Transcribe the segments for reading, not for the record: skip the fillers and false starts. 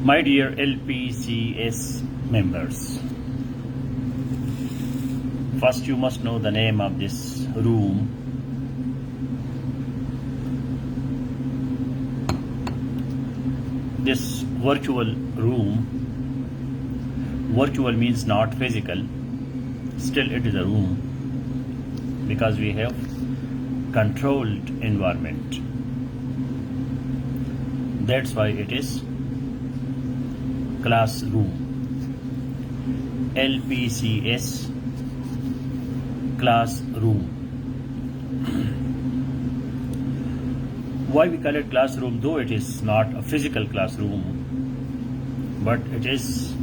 My dear LPCS members, first you must know the name of this room. This virtual room, virtual means not physical, still it is a room because we have controlled environment. That's why it is classroom. LPCS classroom. Why we call it classroom, though it is not a physical classroom, but it is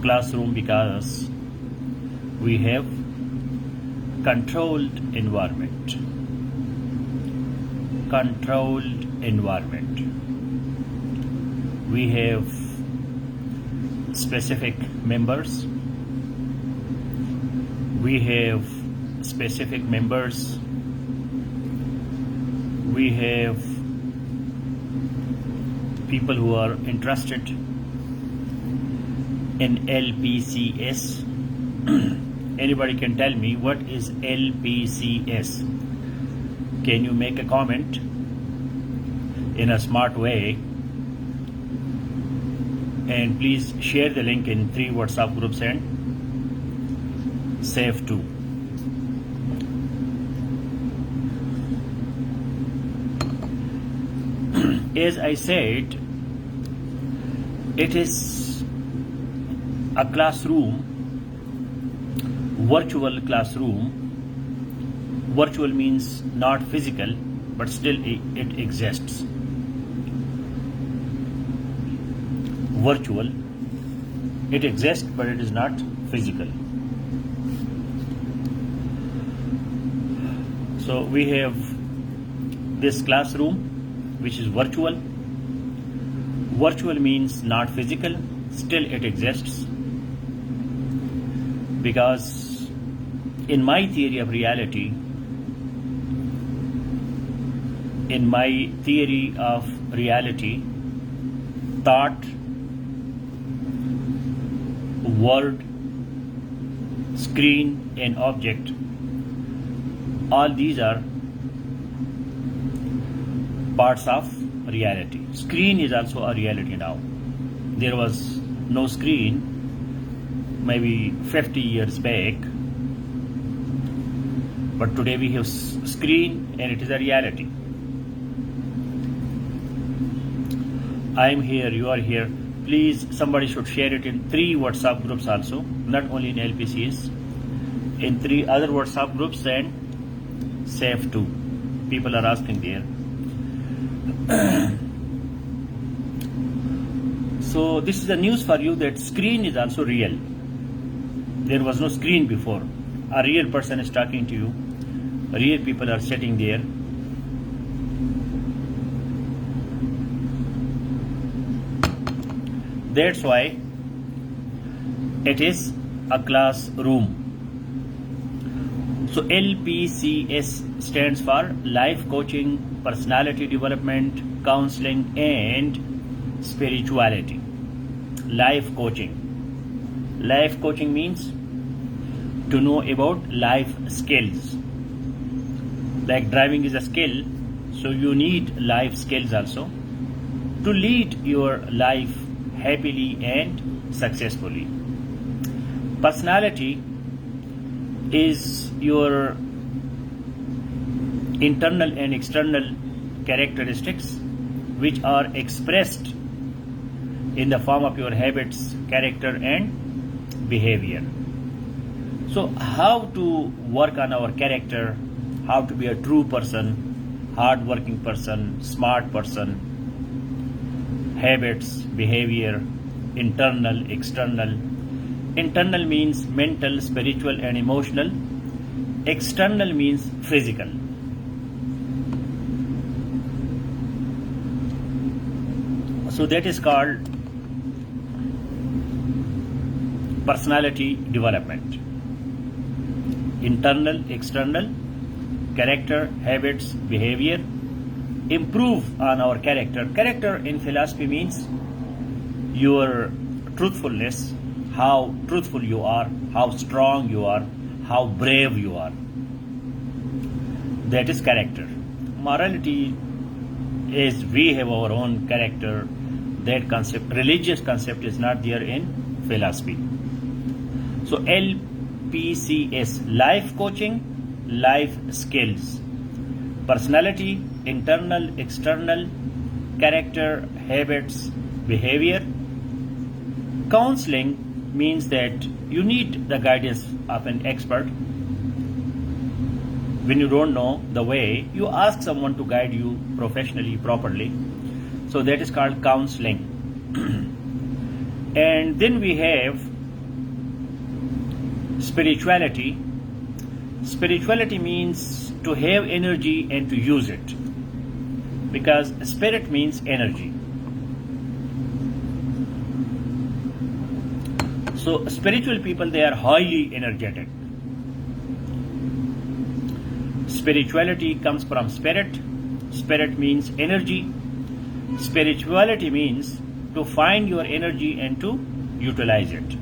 classroom because we have controlled environment. Controlled environment. We have specific members. We have specific members. We have people who are interested in LPCS. Anybody can tell me what is LPCS? Can you make a comment in a smart way? And please share the link in 3 WhatsApp groups and save 2. As I said, it is a classroom, virtual classroom. Virtual means not physical, but still it exists. Virtual, it exists, but it is not physical. So we have this classroom, which is virtual. Virtual means not physical, still it exists. Because in my theory of reality, thought, word, screen and object, all these are parts of reality. Screen is also a reality now. There was no screen maybe 50 years back, but today we have screen and it is a reality. I am here, you are here. Please, somebody should share it in 3 WhatsApp groups also, not only in LPCs, in 3 other WhatsApp groups and save 2. People are asking there. So this is the news for you that screen is also real. There was no screen before. A real person is talking to you. Real people are sitting there. That's why it is a classroom. So LPCS stands for Life Coaching, Personality Development, Counseling and Spirituality. Life Coaching. Life Coaching means to know about life skills. Like driving is a skill, so you need life skills also to lead your life happily and successfully. Personality is your internal and external characteristics which are expressed in the form of your habits, character and behavior. So how to work on our character, how to be a true person, hard-working person, smart person, habits, behavior, internal, external. Internal means mental, spiritual and emotional. External means physical. So that is called personality development. Internal, external, character, habits, behavior. Improve on our character. Character in philosophy means your truthfulness, how truthful you are, how strong you are, how brave you are. That is character. Morality is we have our own character. That concept, religious concept, is not there in philosophy. So LPCS, life coaching, life skills, personality, internal, external, character, habits, behavior. Counseling means that you need the guidance of an expert. When you don't know the way, you ask someone to guide you professionally, properly. So that is called counseling. And then we have spirituality. Spirituality means to have energy and to use it, because spirit means energy. So spiritual people, they are highly energetic. Spirituality comes from spirit. Spirit means energy. Spirituality means to find your energy and to utilize it.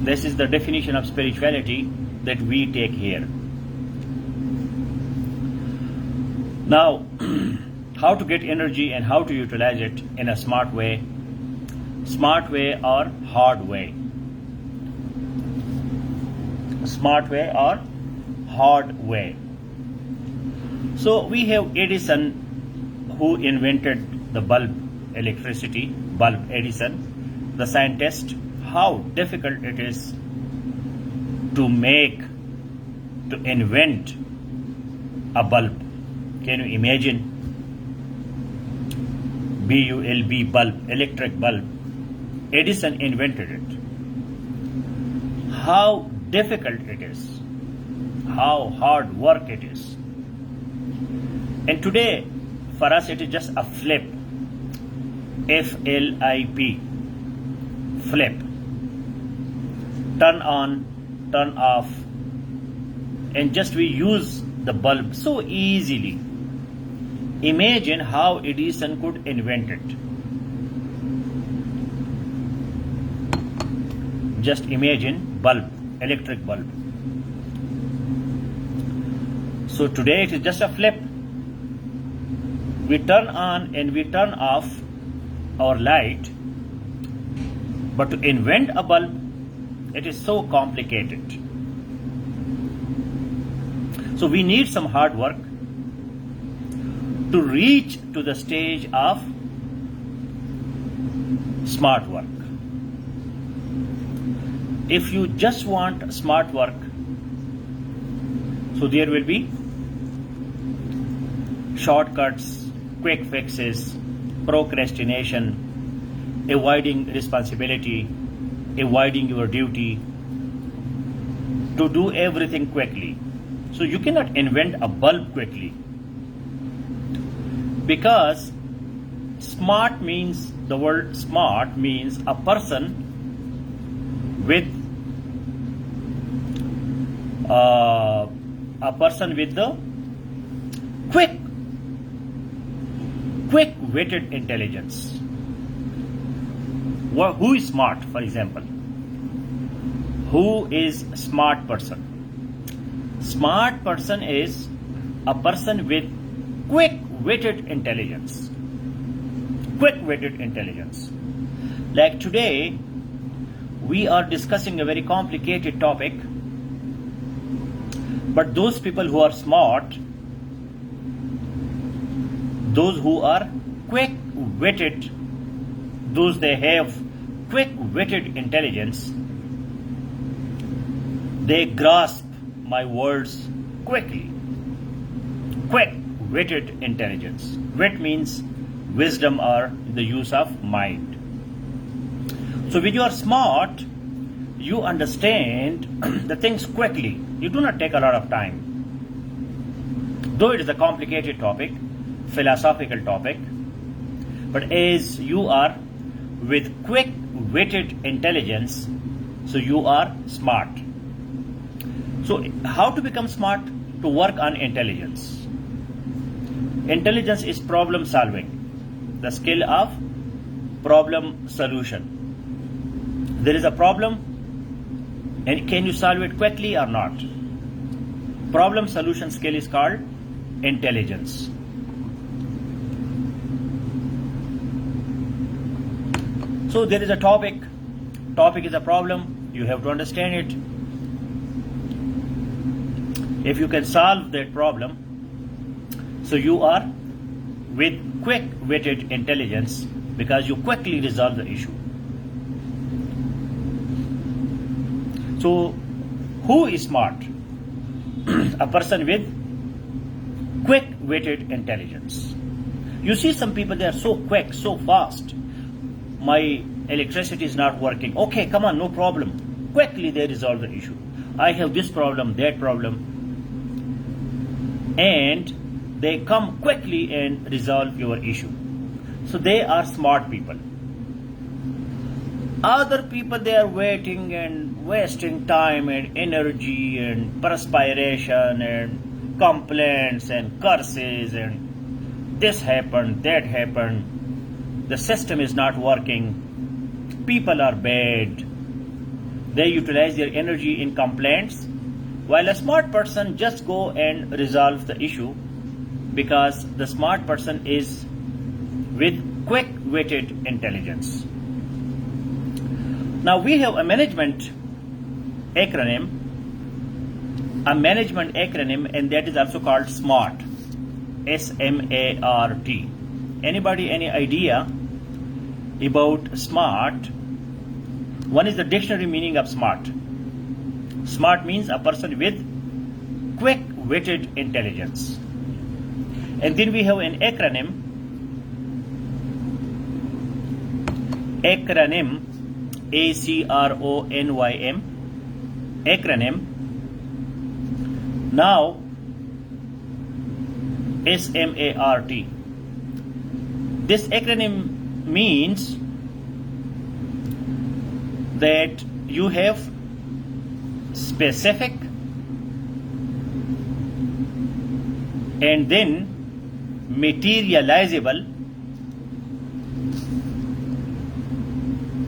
This is the definition of spirituality that we take here. Now, how to get energy and how to utilize it in a smart way or hard way. Smart way or hard way. So we have Edison, who invented the bulb, electricity bulb. Edison, the scientist. How difficult it is to invent a bulb. Can you imagine? BULB, bulb, electric bulb. Edison invented it. How difficult it is, how hard work it is. And today, for us, it is just a flip. FLIP, flip. Turn on, turn off, and just we use the bulb so easily. Imagine how Edison could invent it. Just imagine bulb, electric bulb. So today it is just a flip. We turn on and we turn off our light. But to invent a bulb, it is so complicated. So we need some hard work to reach to the stage of smart work. If you just want smart work, so there will be shortcuts, quick fixes, procrastination, avoiding responsibility, avoiding your duty, to do everything quickly. So you cannot invent a bulb quickly, because smart means, the word smart means a person with the quick-witted intelligence. Who is smart, for example? Who is a smart person? Smart person is a person with quick-witted intelligence. Quick-witted intelligence. Like today, we are discussing a very complicated topic, but those people who are smart, those who are quick-witted, those they have quick-witted intelligence, they grasp my words quickly. Quick-witted intelligence. Wit means wisdom or the use of mind. So when you are smart, you understand the things quickly. You do not take a lot of time. Though it is a complicated topic, philosophical topic, but as you are with quick-witted intelligence, so you are smart. So how to become smart? To work on intelligence. Intelligence is problem solving, the skill of problem solution. There is a problem, and can you solve it quickly or not? Problem solution skill is called intelligence. So there is a topic is a problem, you have to understand it. If you can solve that problem, so you are with quick-witted intelligence, because you quickly resolve the issue. So who is smart? A person with quick-witted intelligence. You see some people, they are so quick, so fast. My electricity is not working. Okay, come on, no problem. Quickly they resolve the issue. I have this problem, that problem. And they come quickly and resolve your issue. So they are smart people. Other people, they are waiting and wasting time and energy and perspiration and complaints and curses and this happened, that happened. The system is not working. People are bad. They utilize their energy in complaints, while a smart person just go and resolve the issue, because the smart person is with quick-witted intelligence. Now we have a management acronym, and that is also called SMART. S-M-A-R-T. Anybody, any idea about SMART? One is the dictionary meaning of SMART. SMART means a person with quick-witted intelligence. And then we have an acronym. A-C-R-O-N-Y-M. Acronym. Now, S-M-A-R-T. This acronym means that you have specific and then materializable,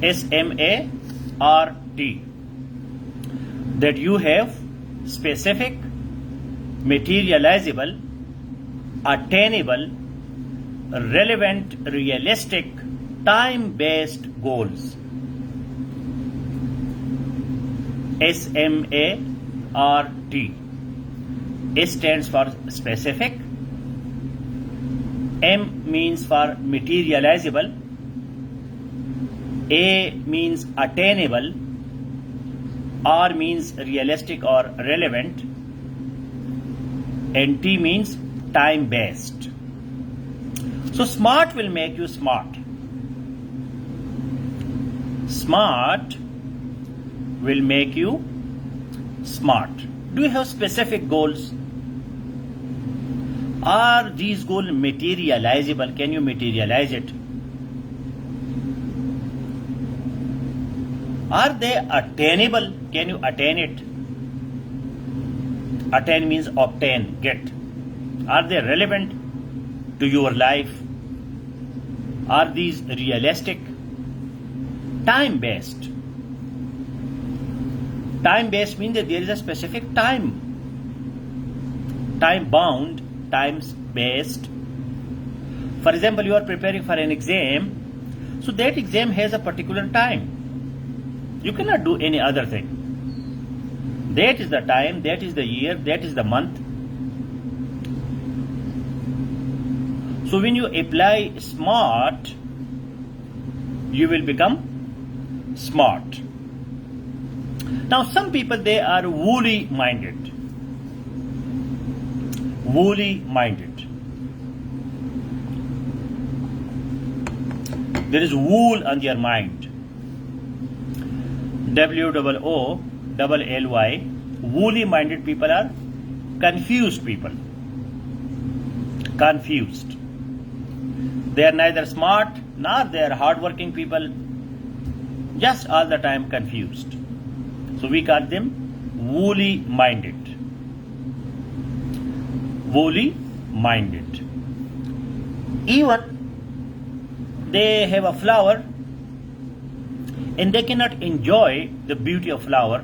S-M-A-R-T, that you have specific, materializable, attainable, relevant, realistic, time-based goals. S-M-A-R-T. S stands for specific. M means for materializable. A means attainable. R means realistic or relevant. And T means time-based. So SMART will make you smart. SMART will make you smart. Do you have specific goals? Are these goals materializable? Can you materialize it? Are they attainable? Can you attain it? Attain means obtain, get. Are they relevant to your life? Are these realistic? Time-based. Time-based means that there is a specific time. Time-bound, time-based. For example, you are preparing for an exam, so that exam has a particular time. You cannot do any other thing. That is the time, that is the year, that is the month. So when you apply SMART, you will become smart. Now some people, they are woolly minded. Woolly minded. There is wool on their mind. W-O-O-L-L-Y. Woolly minded people are confused people. Confused. They are neither smart nor they are hardworking people. Just all the time confused. So we call them woolly minded. Woolly minded. Even they have a flower and they cannot enjoy the beauty of flower.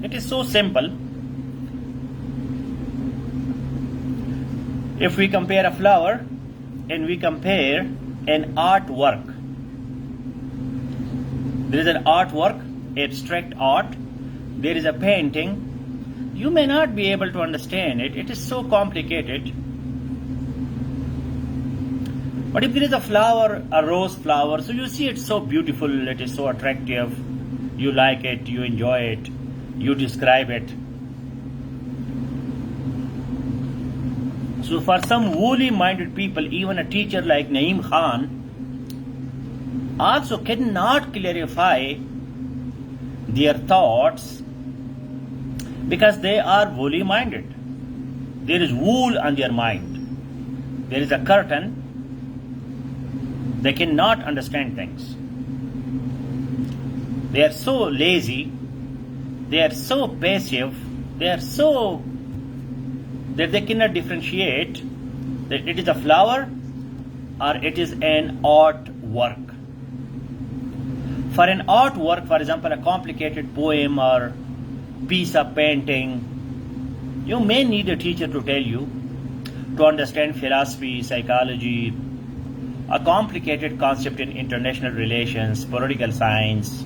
It is so simple. If we compare a flower and we compare an artwork, there is an artwork, abstract art, there is a painting, you may not be able to understand it. It is so complicated. But if there is a flower, a rose flower, so you see it's so beautiful, it is so attractive, you like it, you enjoy it, you describe it. So for some woolly minded people, even a teacher like Naeem Khan also cannot clarify their thoughts because they are woolly minded. There is wool on their mind. There is a curtain. They cannot understand things. They are so lazy. They are so passive. They are so that they cannot differentiate that it is a flower or it is an artwork. For an artwork, for example, a complicated poem or piece of painting, you may need a teacher to tell you to understand philosophy, psychology, a complicated concept in international relations, political science.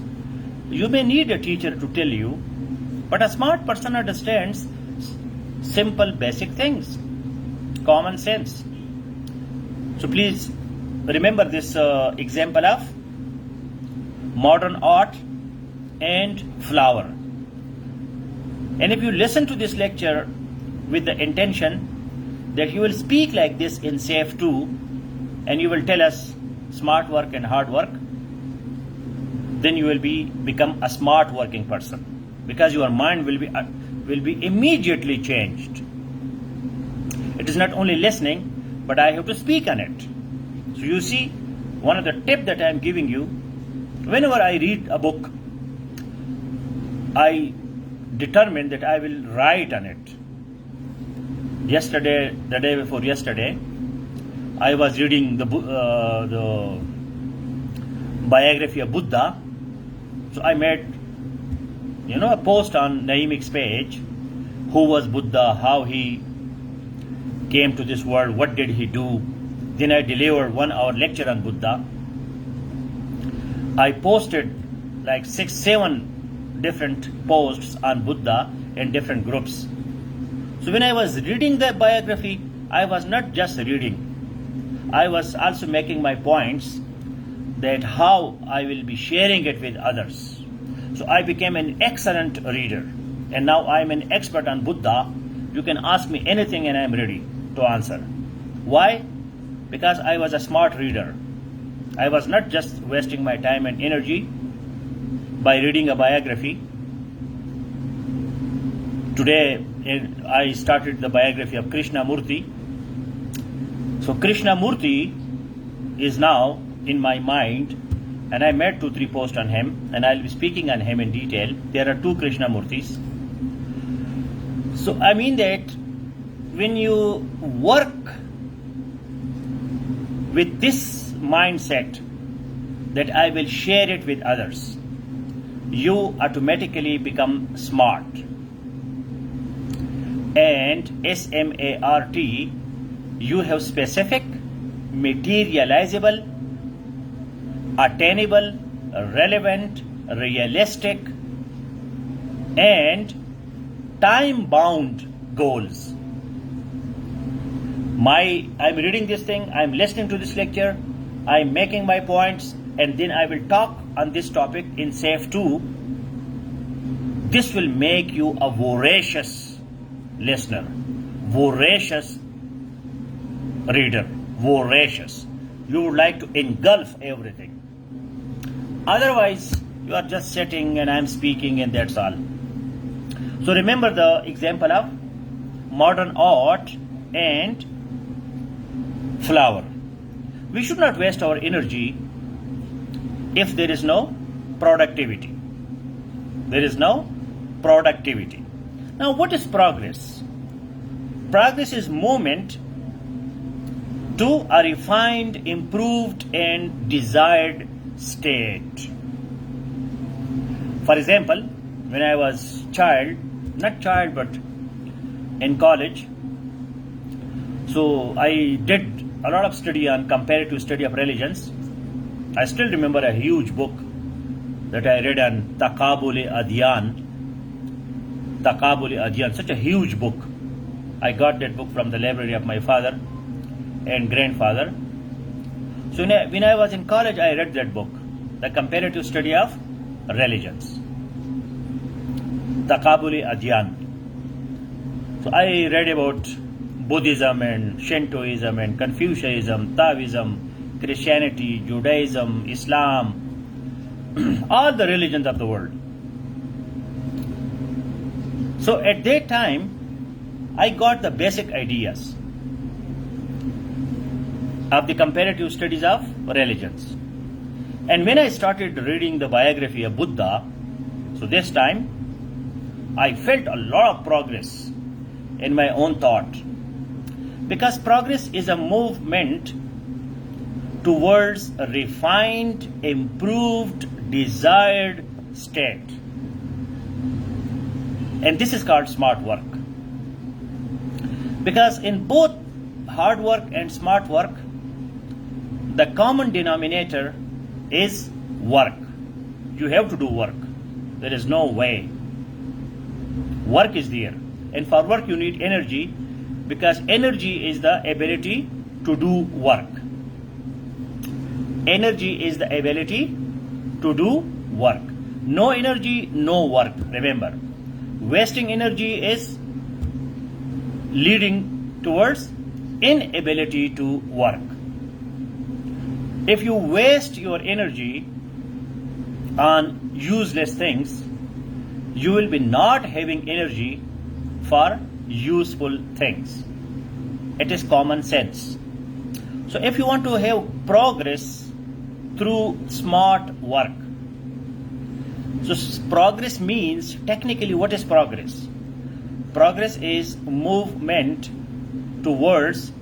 You may need a teacher to tell you, but a smart person understands simple basic things, common sense. So please remember this example of modern art and flower. And if you listen to this lecture with the intention that you will speak like this in SAFE 2 and you will tell us smart work and hard work, then you will become a smart working person because your mind will be immediately changed. It is not only listening, but I have to speak on it. So you see, one of the tips that I am giving you, whenever I read a book, I determine that I will write on it. Yesterday, the day before yesterday, I was reading the biography of Buddha. So I made, a post on Naeem's page. Who was Buddha? How he came to this world? What did he do? Then I delivered 1 hour lecture on Buddha. I posted like 6-7 different posts on Buddha in different groups. So when I was reading the biography, I was not just reading. I was also making my points that how I will be sharing it with others. So I became an excellent reader. And now I'm an expert on Buddha. You can ask me anything and I'm ready to answer. Why? Because I was a smart reader. I was not just wasting my time and energy by reading a biography. Today, I started the biography of Krishnamurti. So Krishnamurti is now in my mind, and I made 2-3 posts on him, and I'll be speaking on him in detail. There are 2 Krishnamurtis. So I mean that when you work with this mindset that I will share it with others, you automatically become smart. And SMART, you have specific, materializable, attainable, relevant, realistic, and time-bound goals. I'm reading this thing, I'm listening to this lecture, I'm making my points, and then I will talk on this topic in SAFE 2. This will make you a voracious listener, voracious reader, voracious. You would like to engulf everything. Otherwise, you are just sitting and I'm speaking and that's all. So remember the example of modern art and flower. We should not waste our energy if there is no productivity. There is no productivity. Now, what is progress? Progress is movement to a refined, improved, and desired state. For example, when I was not child, but in college, so I did a lot of study on comparative study of religions. I still remember a huge book that I read on Taqabul-e-Adyan, such a huge book. I got that book from the library of my father and grandfather. So when I was in college, I read that book, The Comparative Study of Religions, Taqabul-e-Adyan. So I read about Buddhism and Shintoism and Confucianism, Taoism, Christianity, Judaism, Islam, all the religions of the world. So at that time, I got the basic ideas of the comparative studies of religions. And when I started reading the biography of Buddha, so this time, I felt a lot of progress in my own thought. Because progress is a movement towards a refined, improved, desired state. And this is called smart work. Because in both hard work and smart work, the common denominator is work. You have to do work. There is no way. Work is there. And for work you need energy, because energy is the ability to do work. Energy is the ability to do work. No energy, no work. Remember, wasting energy is leading towards inability to work. If you waste your energy on useless things, you will be not having energy for useful things. It is common sense. So if you want to have progress through smart work, so progress means, technically, what is progress? Progress is movement towards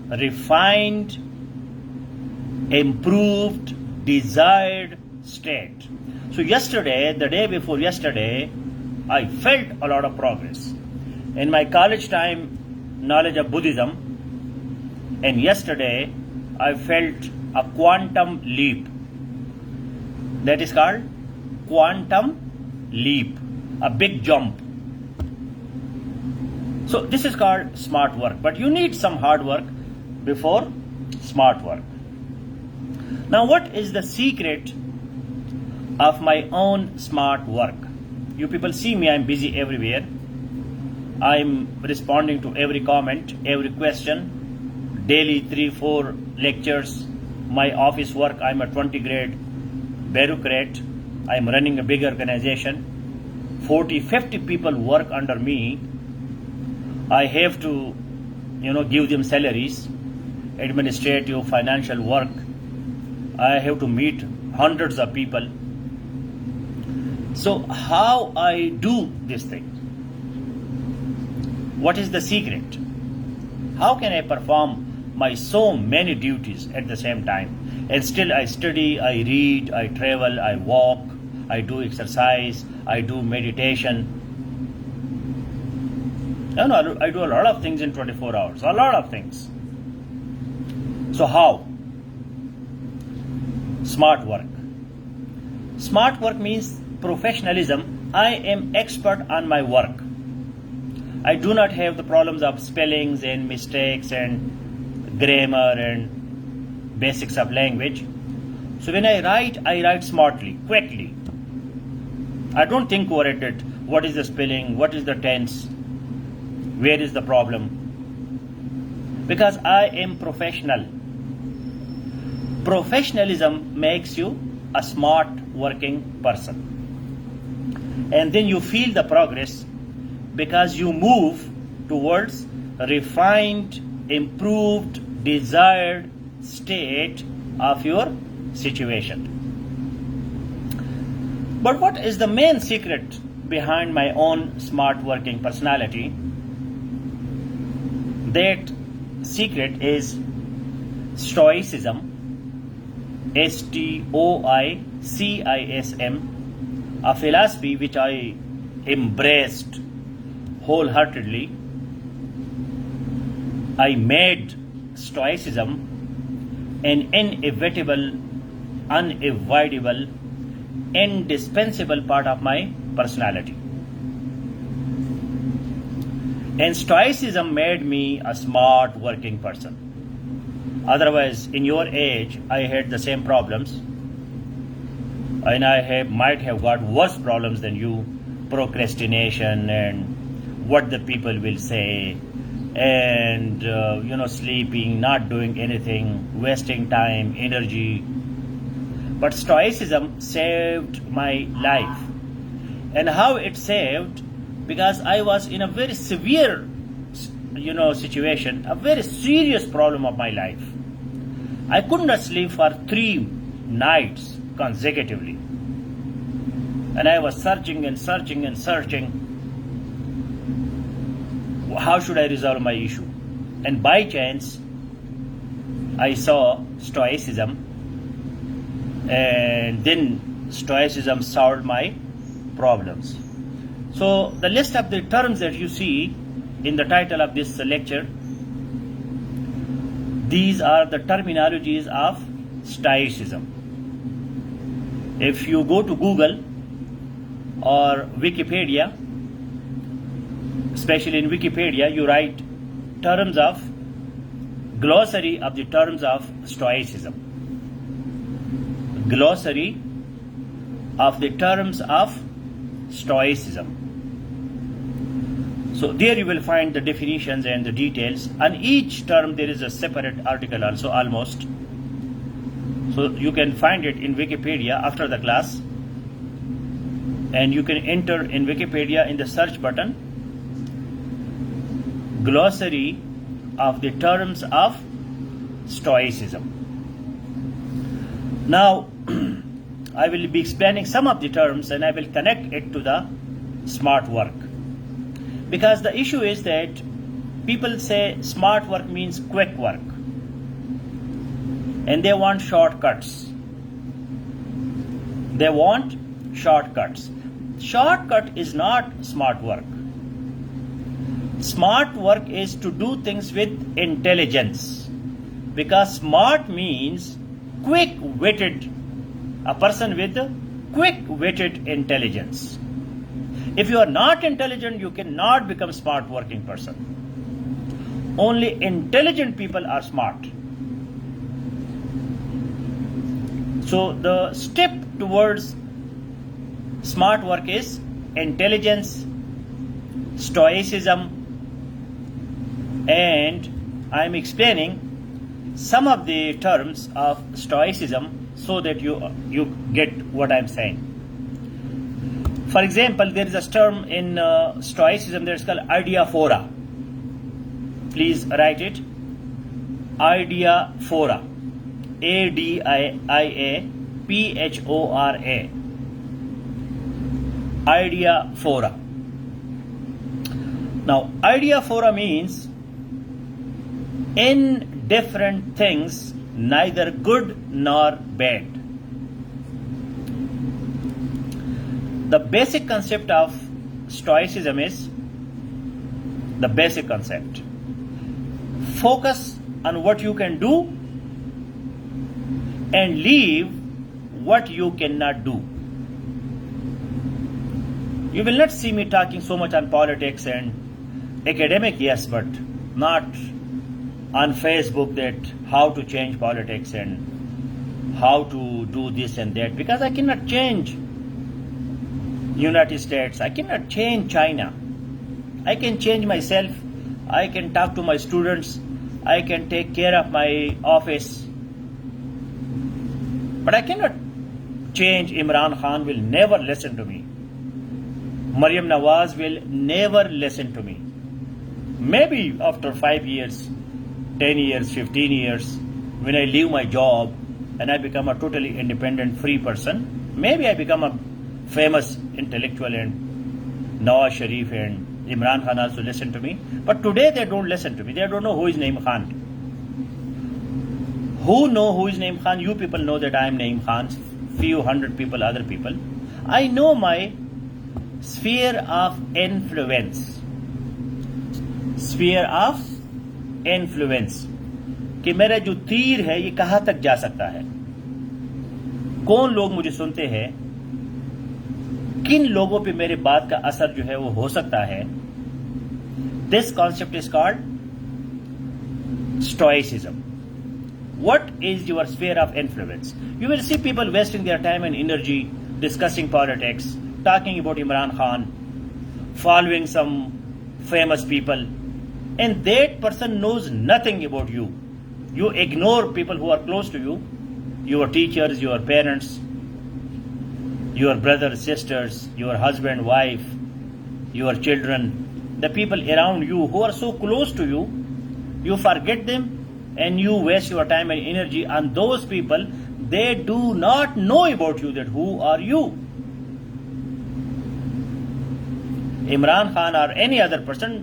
refined, improved, desired state. So yesterday, the day before yesterday, I felt a lot of progress. In my college time knowledge of Buddhism, and yesterday I felt a quantum leap. That is called quantum leap, a big jump. So this is called smart work, but you need some hard work before smart work. Now, what is the secret of my own smart work? You people see me, I'm busy everywhere. I'm responding to every comment, every question, daily 3-4 lectures. My office work, I'm a 20 grade bureaucrat. I'm running a big organization. 40-50 people work under me. I have to, give them salaries, administrative, financial work. I have to meet hundreds of people. So how I do this thing? What is the secret? How can I perform my so many duties at the same time? And still I study, I read, I travel, I walk, I do exercise, I do meditation. I do a lot of things in 24 hours, a lot of things. So how? Smart work. Smart work means professionalism. I am expert on my work. I do not have the problems of spellings and mistakes and grammar and basics of language. So when I write smartly, quickly. I don't think over it. What is the spelling? What is the tense? Where is the problem? Because I am professional. Professionalism makes you a smart working person. And then you feel the progress because you move towards a refined, improved, desired state of your situation. But what is the main secret behind my own smart working personality? That secret is Stoicism, Stoicism, a philosophy which I embraced wholeheartedly. I made Stoicism an inevitable, unavoidable, indispensable part of my personality. And Stoicism made me a smart working person. Otherwise, in your age, I had the same problems, and I might have got worse problems than you. Procrastination and what the people will say, and sleeping, not doing anything, wasting time, energy. But Stoicism saved my life. And how it saved? Because I was in a very severe situation, a very serious problem of my life. I could not sleep for 3 nights consecutively. And I was searching and searching and searching. How should I resolve my issue? And by chance, I saw Stoicism, and then Stoicism solved my problems. So the list of the terms that you see in the title of this lecture, these are the terminologies of Stoicism. If you go to Google or Wikipedia, especially in Wikipedia, you write terms of glossary of the terms of Stoicism. Glossary of the terms of Stoicism. So there you will find the definitions and the details. On each term there is a separate article also, almost. So you can find it in Wikipedia after the class. And you can enter in Wikipedia in the search button, glossary of the terms of Stoicism. Now, I will be explaining some of the terms, and I will connect it to the smart work. Because the issue is that people say smart work means quick work, and they want shortcuts. They want shortcuts. Shortcut is not smart work. Smart work is to do things with intelligence, because smart means quick-witted, a person with quick-witted intelligence. If you are not intelligent, you cannot become smart working person. Only intelligent people are smart. So the step towards smart work is intelligence, Stoicism, and I am explaining some of the terms of Stoicism so that you get what I am saying. For example, there is a term in Stoicism that is called adiaphora. Please write it. Adiaphora. Adiaphora. Adiaphora. Now, adiaphora means indifferent things, neither good nor bad. The basic concept of Stoicism is the basic concept. Focus on what you can do and leave what you cannot do. You will not see me talking so much on politics and academic, yes, but not on Facebook that how to change politics and how to do this and that, because I cannot change United States, I cannot change China. I can change myself, I can talk to my students, I can take care of my office, but I cannot change. Imran Khan will never listen to me. Maryam Nawaz will never listen to me. Maybe after 5 years, 10 years, 15 years, when I leave my job and I become a totally independent, free person, maybe I become a famous intellectual, and Nawaz Sharif and Imran Khan also listen to me. But today they don't listen to me. They don't know who is Naeem Khan. Who know who is Naeem Khan? You people know that I am Naeem Khan. Few hundred people, other people. I know my sphere of influence. Sphere of influence. कि मेरा जो तीर है ये कहां तक जा सकता है, कौन लोग मुझे सुनते हैं, किन लोगों पे मेरे बात का असर जो है वो हो सकता है. This concept is called stoicism. What is your sphere of influence? You will see people wasting their time and energy discussing politics, talking about Imran Khan, following some famous people, and that person knows nothing about you. You ignore people who are close to you, your teachers, your parents, your brothers, sisters, your husband, wife, your children, the people around you who are so close to you. You forget them and you waste your time and energy on those people. They do not know about you, that who are you. Imran Khan or any other person,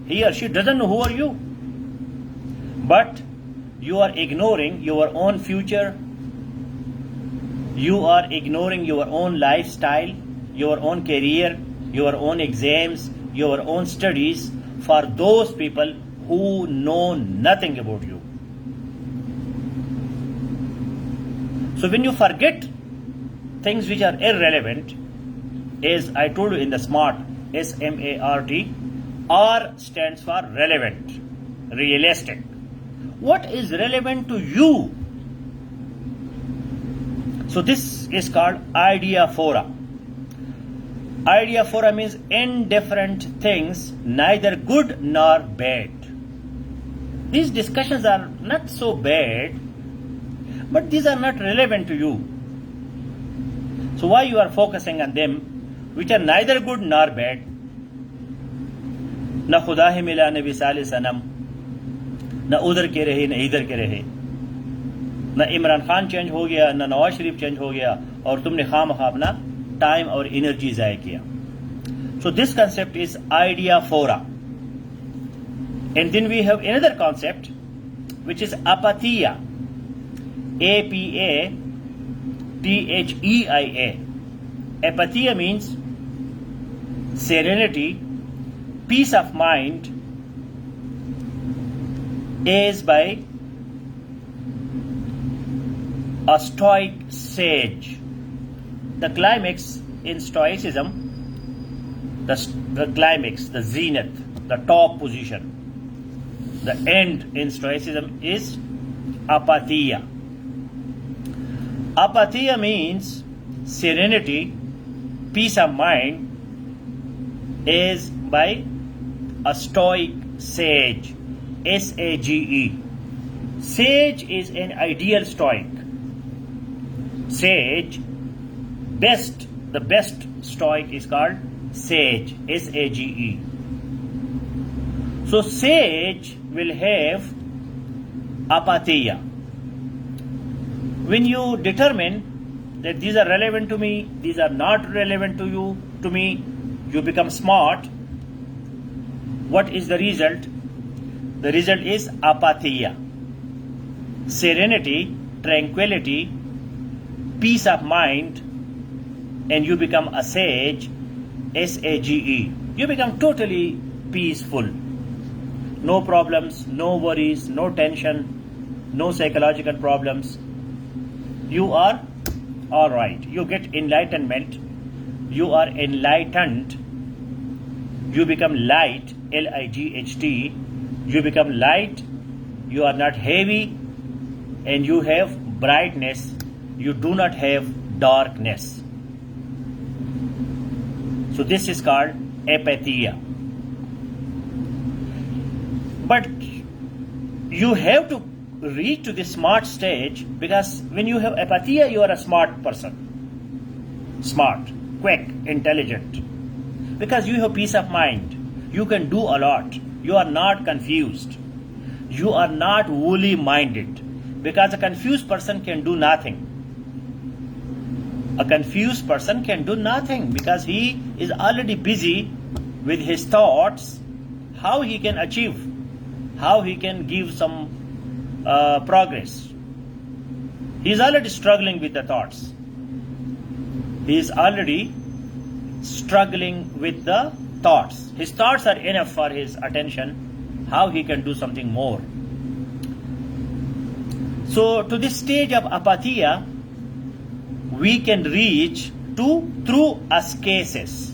he or she doesn't know who are you. But you are ignoring your own future. You are ignoring your own lifestyle, your own career, your own exams, your own studies for those people who know nothing about you. So when you forget things which are irrelevant, as I told you in the SMART, SMART, R stands for relevant, realistic. What is relevant to you? So this is called ideaphora. Ideaphora means indifferent things, neither good nor bad. These discussions are not so bad, but these are not relevant to you. So why you are focusing on them, which are neither good nor bad? ना खुदा ही मिला न विसाल सनम, न उधर के रहे न इधर के रहे, न इमरान खान चेंज हो गया न नवाज शरीफ चेंज हो गया, और तुमने खामखा अपना टाइम और एनर्जी जाया किया. So this concept is ideaphora. And then we have another concept which is apatheia. APATHEIA. Apatheia means serenity, peace of mind, is by a stoic sage. The climax in stoicism, the climax, the zenith, the top position, the end in stoicism is apatheia. Apatheia means serenity, peace of mind, is by a stoic sage. SAGE. Sage is an ideal stoic. Sage, the best stoic is called sage. SAGE. So sage will have apatheia. When you determine that these are relevant to me, these are not relevant to you, to me, you become smart. What is the result? The result is apatheia. Serenity, tranquility, peace of mind, and you become a sage, SAGE. You become totally peaceful. No problems, no worries, no tension, no psychological problems. You are all right. You get enlightenment. You are enlightened. You become light, LIGHT. You become light. You are not heavy, and you have brightness. You do not have darkness. So this is called apatheia. But you have to reach to the smart stage, because when you have apatheia, you are a smart person. Smart, quick, intelligent. Because you have peace of mind. You can do a lot. You are not confused. You are not woolly minded. Because a confused person can do nothing. A confused person can do nothing because he is already busy with his thoughts, how he can achieve, how he can give some progress. He is already struggling with the thoughts. He is already struggling with the thoughts. His thoughts are enough for his attention. How he can do something more? So to this stage of apatheia, we can reach through ascesis.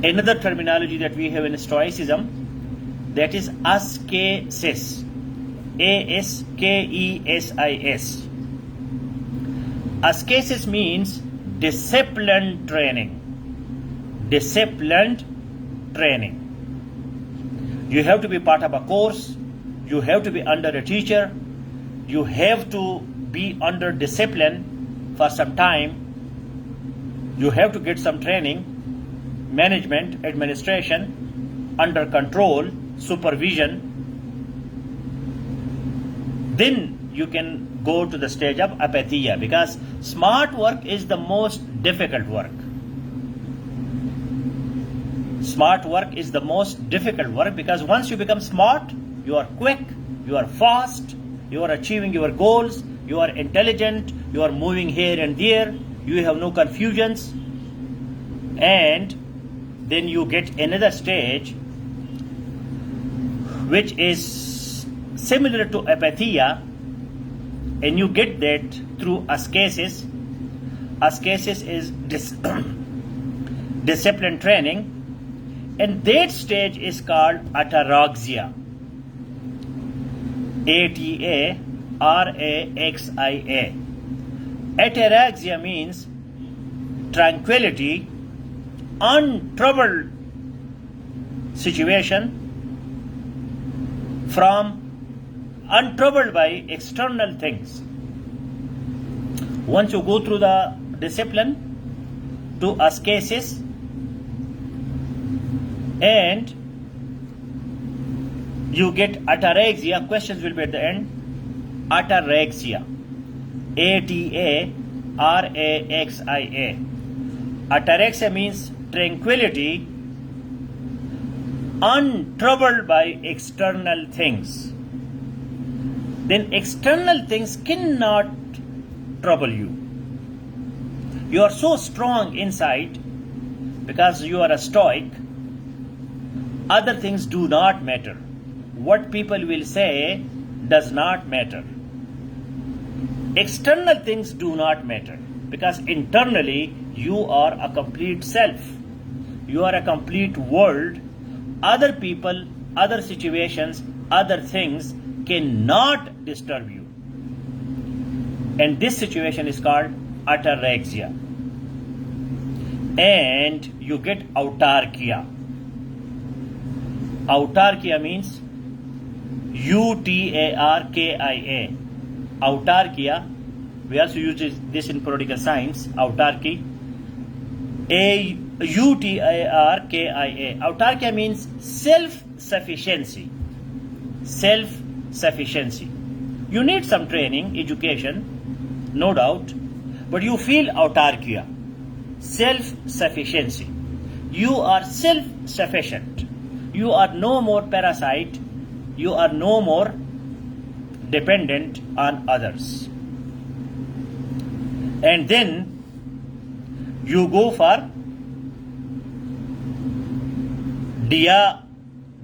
Another terminology that we have in Stoicism, that is ascesis. A-S-K-E-S-I-S. Ascesis means disciplined training. Disciplined training. You have to be part of a course. You have to be under a teacher. You have to be under discipline for some time. You have to get some training, management, administration, under control, supervision. Then you can go to the stage of apatheia, because smart work is the most difficult work. Smart work is the most difficult work, because once you become smart, you are quick, you are fast, you are achieving your goals, you are intelligent, you are moving here and there, you have no confusions, and then you get another stage which is similar to apatheia, and you get that through ascesis. Ascesis is discipline training, and that stage is called ataraxia. A-T-A-R-A-X-I-A. Ataraxia means tranquility, untroubled situation, untroubled by external things. Once you go through the discipline to ascesis, and you get ataraxia, questions will be at the end. Ataraxia. A-T-A-R-A-X-I-A. Ataraxia means tranquility, untroubled by external things. Then external things cannot trouble you. You are so strong inside because you are a stoic. Other things do not matter. What people will say does not matter. External things do not matter, because internally you are a complete self. You are a complete world. Other people, other situations, other things cannot disturb you. And this situation is called ataraxia. And you get autarkia. Autarkia means U-T-A-R-K-I-A. Autarkia, we also use this in political science, autarky. U-T-A-R-K-I-A. Autarkia means self-sufficiency. Self-sufficiency. You need some training, education, no doubt, but you feel autarkia. Self-sufficiency. You are self-sufficient. You are no more parasite. You are no more dependent on others. And then you go for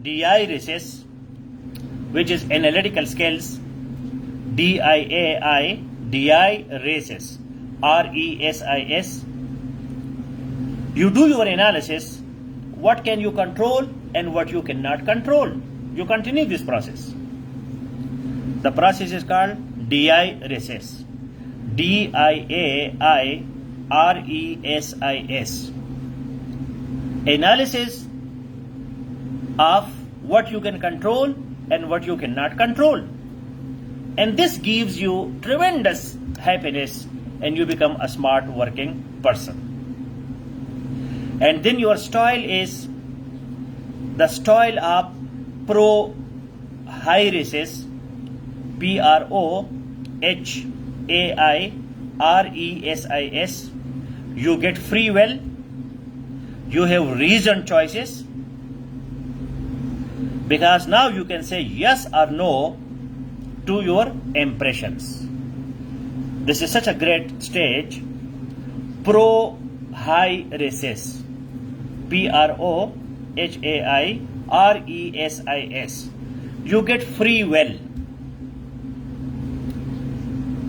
diairesis, which is analytical skills. D-I-A-I, diairesis, R-E-S-I-S. You do your analysis. What can you control and what you cannot control? You continue this process. The process is called diairesis. D-I-A-I-R-E-S-I-S. Analysis of what you can control and what you cannot control. And this gives you tremendous happiness, and you become a smart working person. And then your style is the style of prohairesis, P-R-O-H-A-I-R-E-S-I-S. You get free will. You have reasoned choices, because now you can say yes or no to your impressions. This is such a great stage. Prohairesis. Prohairesis. You get free will.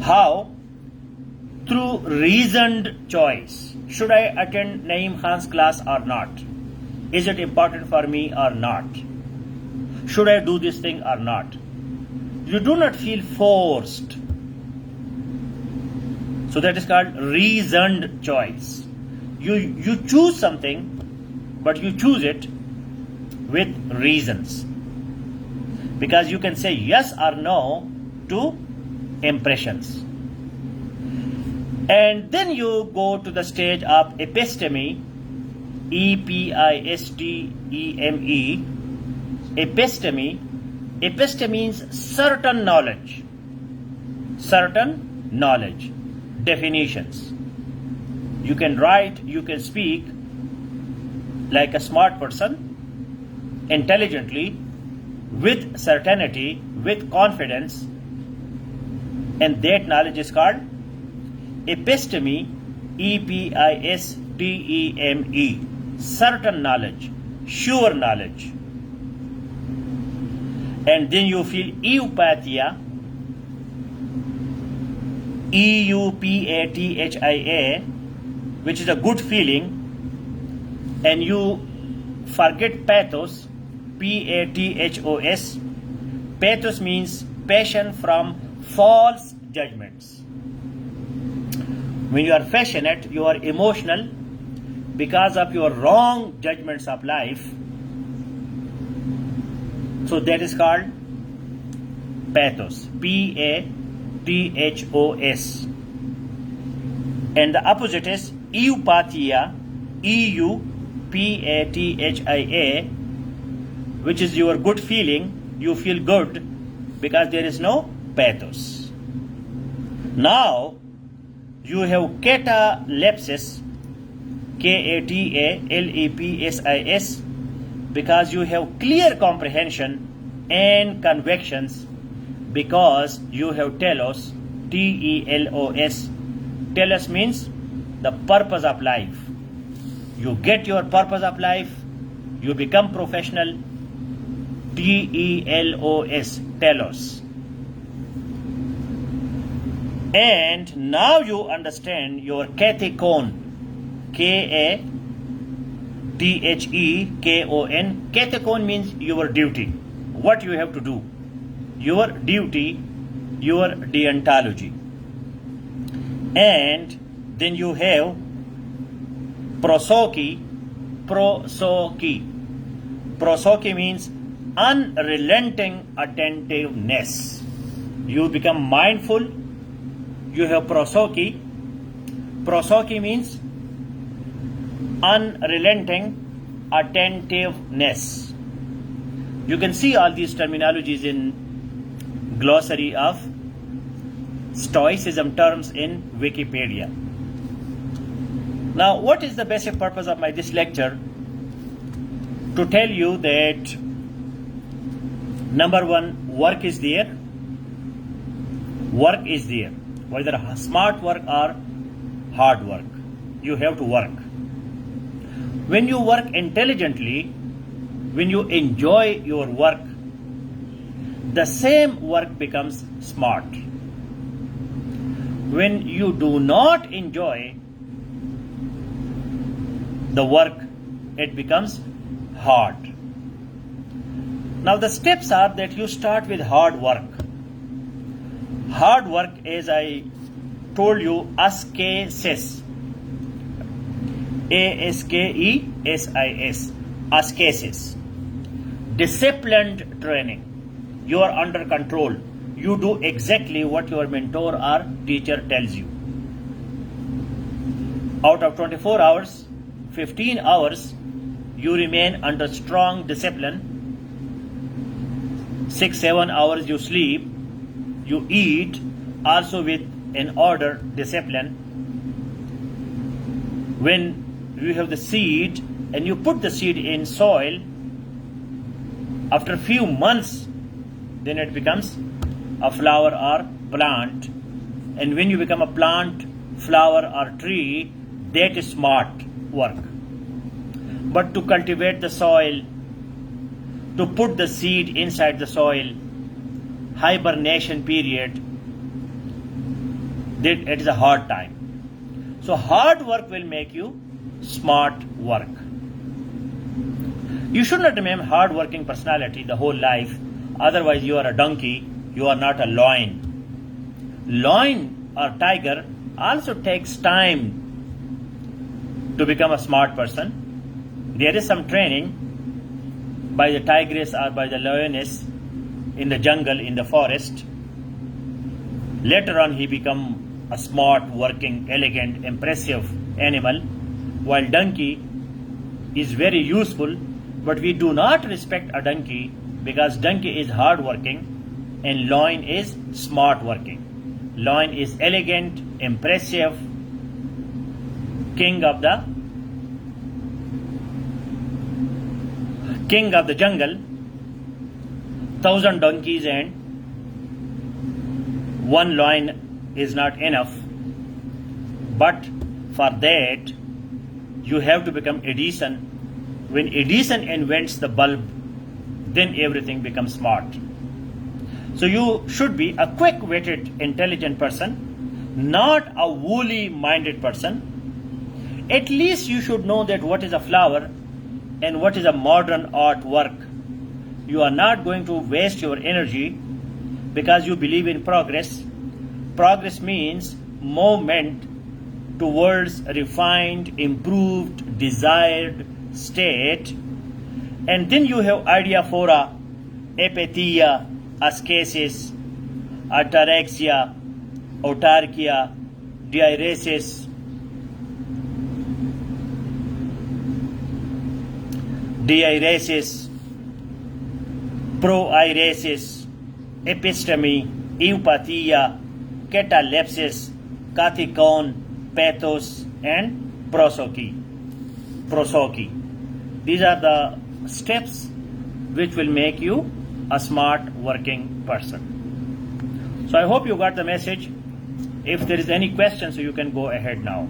How? Through reasoned choice. Should I attend Naeem Khan's class or not? Is it important for me or not? Should I do this thing or not? You do not feel forced. So that is called reasoned choice. You choose something, but you choose it with reasons. Because you can say yes or no to impressions. And then you go to the stage of episteme, E-P-I-S-T-E-M-E. Episteme. Episteme means certain knowledge. Certain knowledge. Definitions. You can write, you can speak like a smart person, intelligently, with certainty, with confidence, and that knowledge is called episteme, E-P-I-S-T-E-M-E. Certain knowledge, sure knowledge. And then you feel eupathia, E-U-P-A-T-H-I-A, which is a good feeling, and you forget pathos, P-A-T-H-O-S. Pathos means passion from false judgments. When you are passionate, you are emotional because of your wrong judgments of life. So that is called pathos, P-A-T-H-O-S. And the opposite is eupathia, E-U-P-A-T-H-I-A, which is your good feeling. You feel good because there is no pathos. Now you have catalepsis, K-A-T-A-L-E-P-S-I-S, because you have clear comprehension and convictions, because you have telos, T-E-L-O-S. Telos means the purpose of life. You get your purpose of life, you become professional, T-E-L-O-S, telos. And now you understand your kathekon, K-A-T-H-E-K-O-N. Kathekon means your duty, what you have to do, your duty, your deontology. And then you have prosoki. Prosoki means unrelenting attentiveness. You become mindful. You have prosoki. Prosoki means unrelenting attentiveness. You can see all these terminologies in glossary of Stoicism terms in Wikipedia. Now, what is the basic purpose of this lecture? To tell you that number one, work is there. Work is there. Whether smart work or hard work, you have to work. When you work intelligently, when you enjoy your work, the same work becomes smart. When you do not enjoy the work, it becomes hard. Now the steps are that you start with hard work. Hard work, as I told you, ascesis. A-S-K-E-S-I-S. Ascesis. Disciplined training. You are under control. You do exactly what your mentor or teacher tells you. Out of 24 hours, 15 hours, you remain under strong discipline. 6-7 hours you sleep. You eat also with an order, discipline. When you have the seed and you put the seed in soil, after a few months, then it becomes a flower or plant. And when you become a plant, flower or tree, that is smart work. But to cultivate the soil, to put the seed inside the soil, hibernation period, that it is a hard time. So hard work will make you smart work. You should not remain hard-working personality the whole life. Otherwise, you are a donkey. You are not a lion. Lion or tiger also takes time to become a smart person. There is some training by the tigress or by the lioness in the jungle, in the forest. Later on, he become a smart, working, elegant, impressive animal, while donkey is very useful. But we do not respect a donkey because donkey is hard working and lion is smart working. Lion is elegant, impressive, king of the jungle. 1,000 donkeys and one lion is not enough. But for that, you have to become Edison. When Edison invents the bulb, then everything becomes smart. So you should be a quick-witted, intelligent person, not a woolly-minded person. At least you should know that what is a flower and what is a modern artwork. You are not going to waste your energy because you believe in progress. Progress means movement towards refined, improved, desired state. And then you have adiaphora, apatheia, ascesis, ataraxia, autarkia, diuresis, proiresis, episteme, eupathia, catalepsis, kathikon, pathos, and prosophy. These are the steps which will make you a smart working person. So I hope you got the message. If there is any question, so you can go ahead now.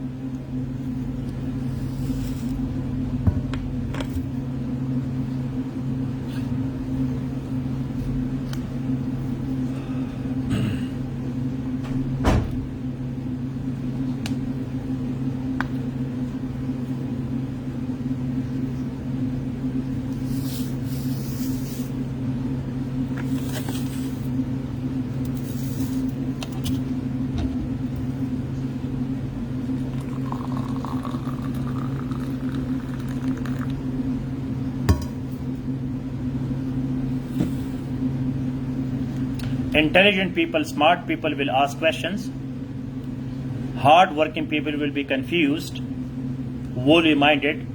Intelligent people, smart people will ask questions. Hard working people will be confused, woolly minded,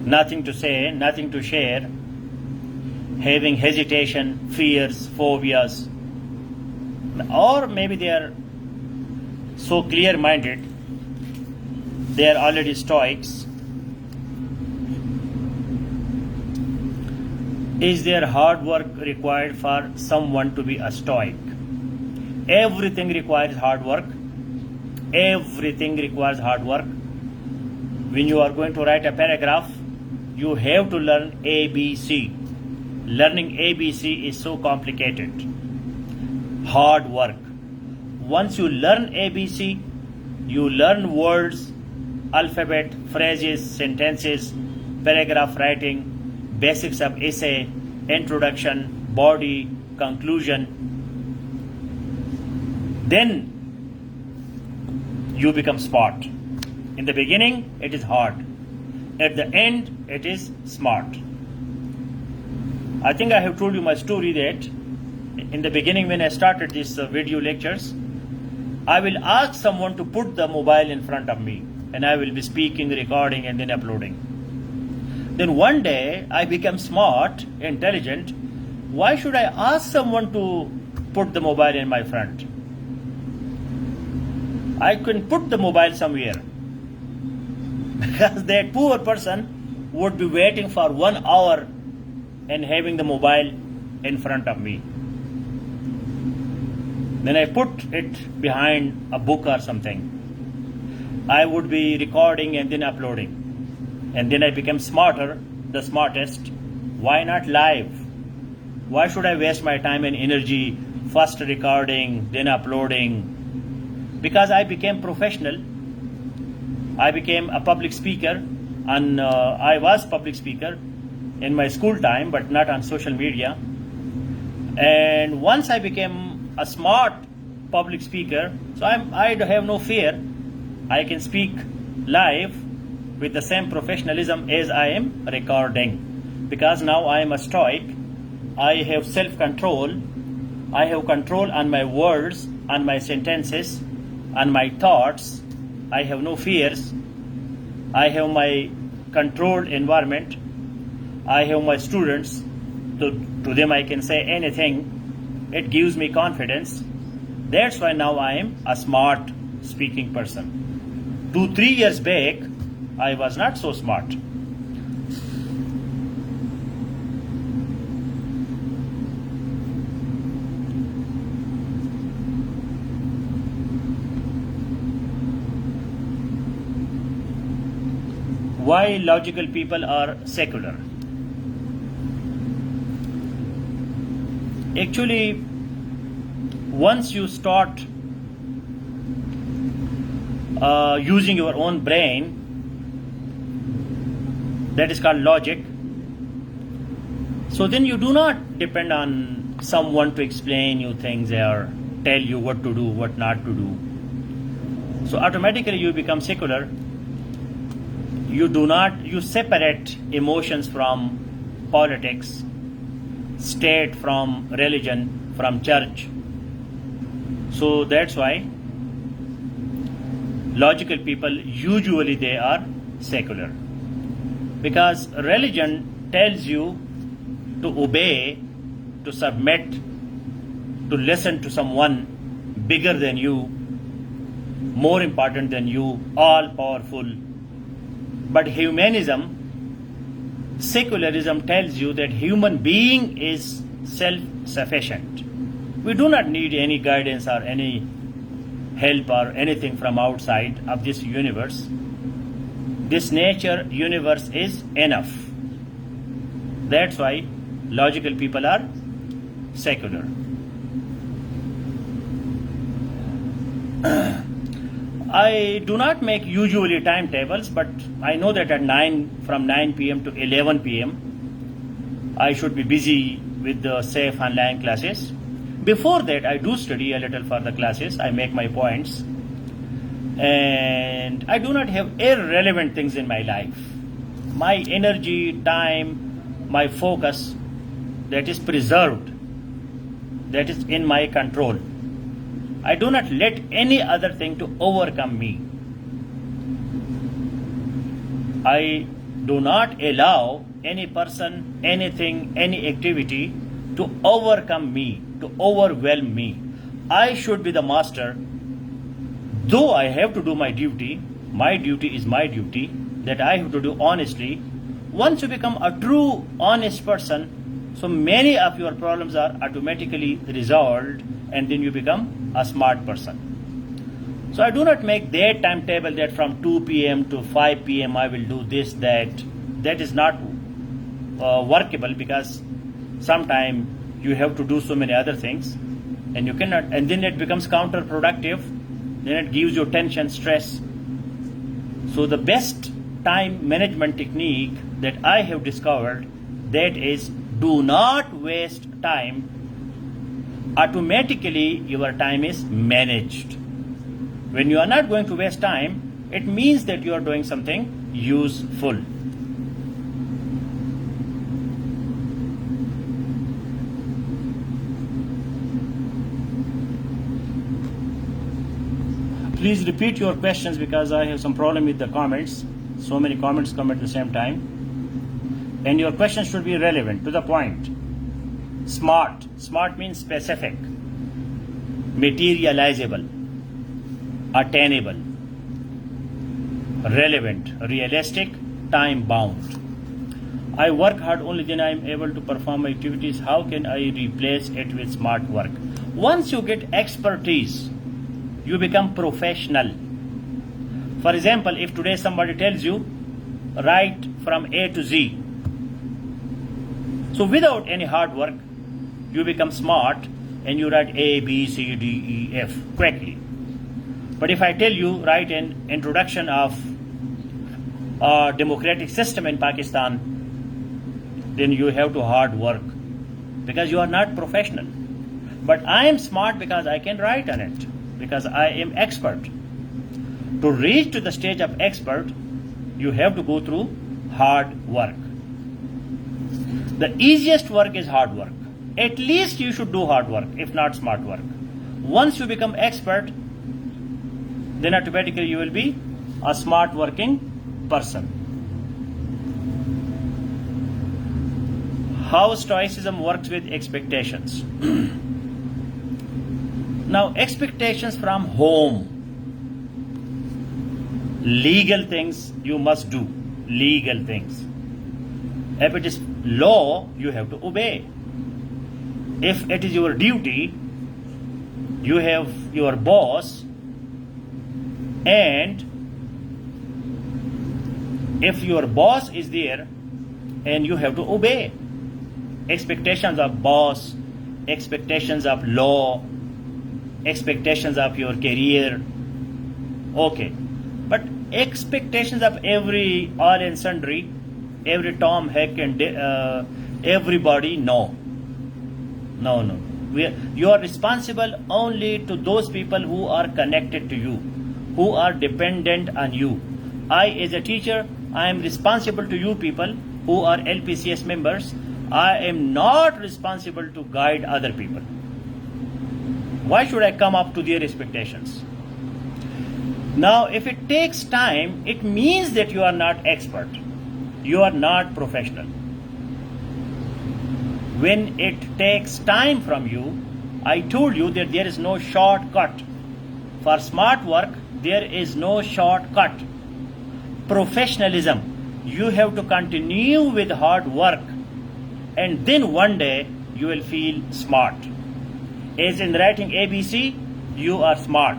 nothing to say, nothing to share, having hesitation, fears, phobias. Or maybe they are so clear minded, they are already stoics. Is there hard work required for someone to be a stoic? Everything requires hard work. Everything requires hard work. When you are going to write a paragraph, you have to learn ABC. Learning ABC is so complicated. Hard work. Once you learn ABC, you learn words, alphabet, phrases, sentences, paragraph writing, basics of essay, introduction, body, conclusion. Then you become smart. In the beginning, it is hard. At the end, it is smart. I think I have told you my story that in the beginning when I started these video lectures, I will ask someone to put the mobile in front of me and I will be speaking, recording and then uploading. Then one day I became smart, intelligent. Why should I ask someone to put the mobile in my front? I can put the mobile somewhere because that poor person would be waiting for 1 hour and having the mobile in front of me. then I put it behind a book or something. I would be recording and then uploading. And then I became smarter, the smartest. Why not live? Why should I waste my time and energy first recording, then uploading? Because I became professional. I became a public speaker, and I was public speaker in my school time, but not on social media. And once I became a smart public speaker, so I have no fear. I can speak live with the same professionalism as I am recording, because now I am a stoic. I have self-control. I have control on my words, on my sentences, on my thoughts. I have no fears. I have my controlled environment. I have my students. To them I can say anything. It gives me confidence. That's why now I am a smart speaking person. 2-3 years back, I was not so smart. Why logical people are secular? Actually, once you start using your own brain, that is called logic. So then you do not depend on someone to explain you things or tell you what to do, what not to do. So automatically you become secular. You separate emotions from politics, state from religion, from church. So that's why logical people usually they are secular, because religion tells you to obey, to submit, to listen to someone bigger than you, more important than you, all powerful. But humanism, secularism tells you that human being is self-sufficient. We do not need any guidance or any help or anything from outside of this universe. This nature universe is enough. That's why logical people are secular. I do not make usually timetables, but I know that from 9 p.m. to 11 p.m. I should be busy with the safe online classes. Before that, I do study a little for the classes. I make my points. And I do not have irrelevant things in my life. My energy, time, my focus, that is preserved. That is in my control. I do not let any other thing to overcome me. I do not allow any person, anything, any activity to overcome me, to overwhelm me. I should be the master. Though I have to do my duty is my duty, that I have to do honestly. Once you become a true, honest person, so many of your problems are automatically resolved, and then you become a smart person. So I do not make that timetable that from 2 p.m. to 5 p.m. I will do this, that. That is not workable, because sometimes you have to do so many other things, and you cannot, and then it becomes counterproductive. Then it gives you tension, stress. So the best time management technique that I have discovered, that is, do not waste time. Automatically your time is managed. When you are not going to waste time, it means that you are doing something useful. Please repeat your questions, because I have some problem with the comments. So many comments come at the same time. And your questions should be relevant, to the point. Smart. Smart means specific, materializable, attainable, relevant, realistic, time bound. I work hard, only then I am able to perform my activities. How can I replace it with smart work? Once you get expertise, you become professional. For example, if today somebody tells you, write from A to Z. So without any hard work, you become smart and you write A, B, C, D, E, F quickly. But if I tell you, write an introduction of a democratic system in Pakistan, then you have to hard work because you are not professional. But I am smart because I can write on it, because I am expert. To reach to the stage of expert, you have to go through hard work. The easiest work is hard work. At least you should do hard work, if not smart work. Once you become expert, then automatically you will be a smart working person. How Stoicism works with expectations. Now, expectations from home. Legal things you must do. Legal things. If it is law, you have to obey. If it is your duty, you have your boss, and if your boss is there, and you have to obey. Expectations of boss, expectations of law, expectations of your career. Okay. But expectations of every all and sundry, every Tom, Heck and everybody, no. No. You are responsible only to those people who are connected to you, who are dependent on you. I, as a teacher, I am responsible to you people who are LPCS members. I am not responsible to guide other people. Why should I come up to their expectations? Now, if it takes time, it means that you are not expert. You are not professional. When it takes time from you, I told you that there is no shortcut. For smart work, there is no shortcut. Professionalism, you have to continue with hard work, and then one day you will feel smart. As in writing ABC, you are smart.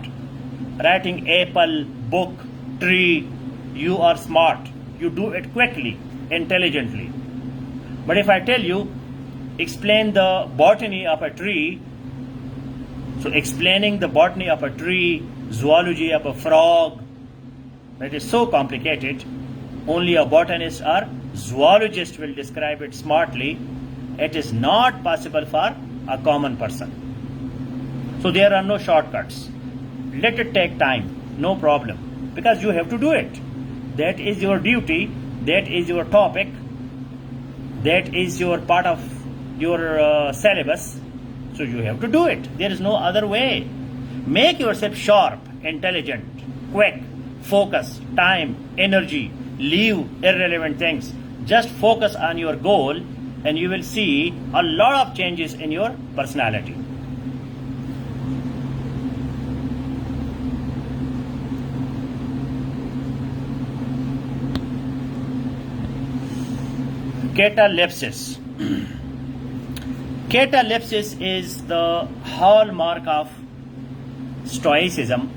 Writing apple, book, tree, you are smart. You do it quickly, intelligently. But if I tell you, explain the botany of a tree, so explaining the botany of a tree, zoology of a frog, that is so complicated. Only a botanist or zoologist will describe it smartly. It is not possible for a common person. So there are no shortcuts. Let it take time, no problem, because you have to do it. That is your duty, that is your topic, that is your part of your syllabus, so you have to do it. There is no other way. Make yourself sharp, intelligent, quick, focus, time, energy, leave irrelevant things. Just focus on your goal and you will see a lot of changes in your personality. Catalepsis. Catalepsis is the hallmark of Stoicism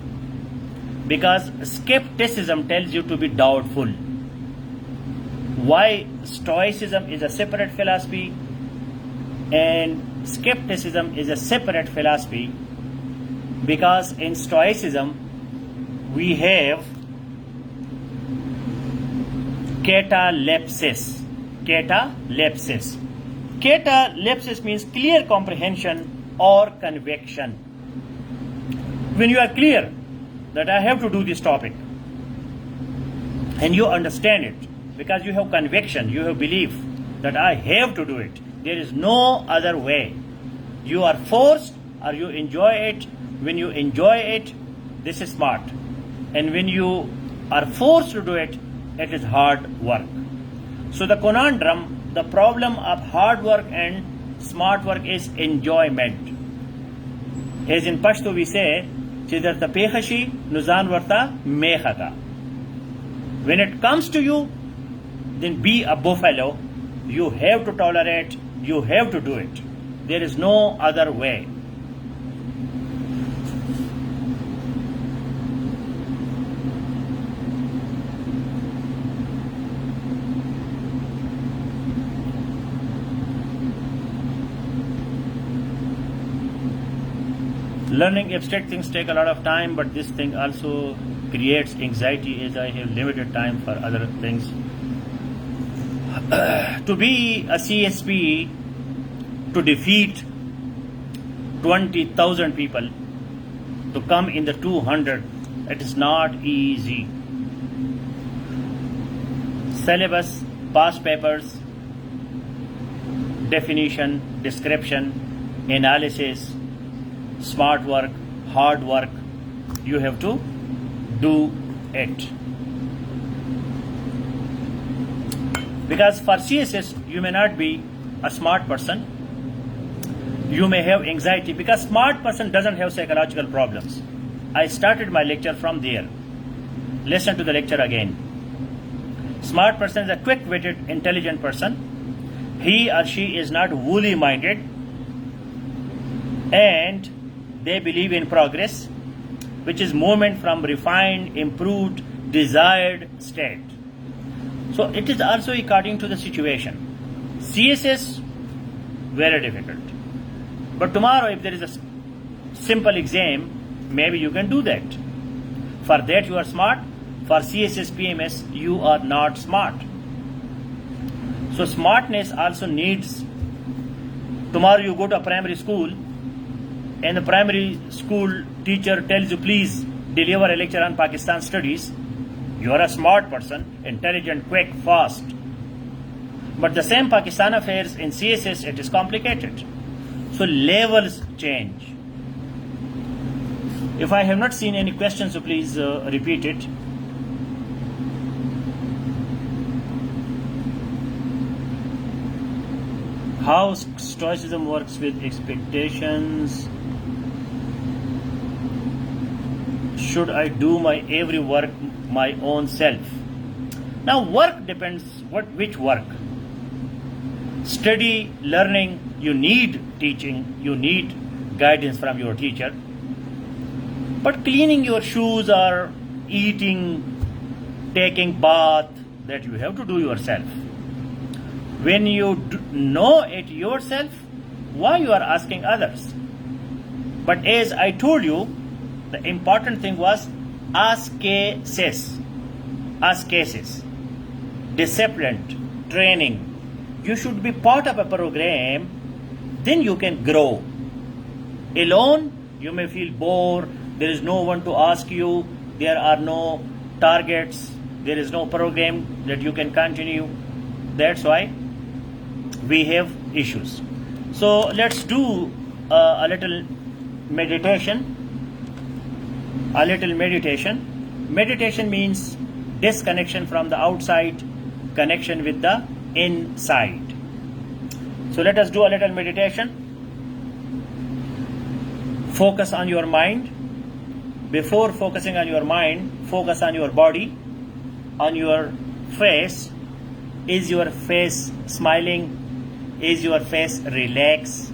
because skepticism tells you to be doubtful. Why Stoicism is a separate philosophy and skepticism is a separate philosophy? Because in Stoicism we have catalepsis. Catalepsis. Catalepsis means clear comprehension or conviction. When you are clear that I have to do this topic and you understand it because you have conviction, you have belief that I have to do it. There is no other way. You are forced or you enjoy it. When you enjoy it, this is smart. And when you are forced to do it, it is hard work. So the conundrum, the problem of hard work and smart work is enjoyment. As in Pashto we say, Chidarta Pehashi, Nuzan Varta Mehata. When it comes to you, then be a buffalo You have to tolerate, you have to do it. There is no other way. Learning abstract things take a lot of time, but this thing also creates anxiety as I have limited time for other things. To be a CSP, to defeat 20,000 people, to come in the 200, it is not easy. Syllabus, past papers, definition, description, analysis, smart work, hard work, you have to do it. Because for CSS, you may not be a smart person. You may have anxiety because smart person doesn't have psychological problems. I started my lecture from there. Listen to the lecture again. Smart person is a quick-witted, intelligent person. He or she is not woolly-minded, and they believe in progress, which is movement from refined, improved, desired state. So it is also according to the situation. CSS, very difficult. But tomorrow, if there is a simple exam, maybe you can do that. For that, you are smart. For CSS, PMS, you are not smart. So smartness also needs. Tomorrow, you go to a primary school, and the primary school teacher tells you, please deliver a lecture on Pakistan studies. You are a smart person, intelligent, quick, fast. But the same Pakistan affairs in CSS, it is complicated. So levels change. If I have not seen any questions, so please repeat it. How Stoicism works with expectations. Should I do my every work my own self? Now work depends which work. Study, learning, you need teaching, you need guidance from your teacher. But cleaning your shoes or eating, taking bath, that you have to do yourself. When you know it yourself, why you are asking others? But as I told you, the important thing was ascesis, discipline, training. You should be part of a program, then you can grow. Alone, you may feel bored, there is no one to ask you, there are no targets, there is no program that you can continue. That's why we have issues. So let's do a little meditation. Meditation means disconnection from the outside, connection with the inside. So let us do a little meditation. Focus on your mind. Before focusing on your mind, focus on your body, on your face. Is your face smiling? Is your face relaxed?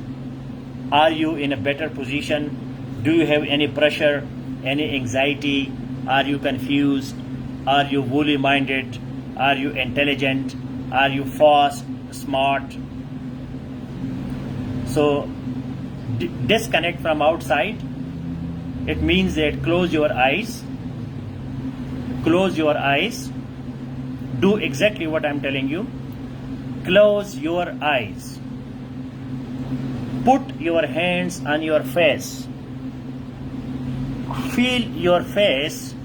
Are you in a better position? Do you have any pressure, any anxiety? Are you confused? Are you woolly-minded? Are you intelligent? Are you fast, smart? So disconnect from outside. It means that close your eyes. Close your eyes. Do exactly what I'm telling you. Close your eyes. Put your hands on your face. Feel your face.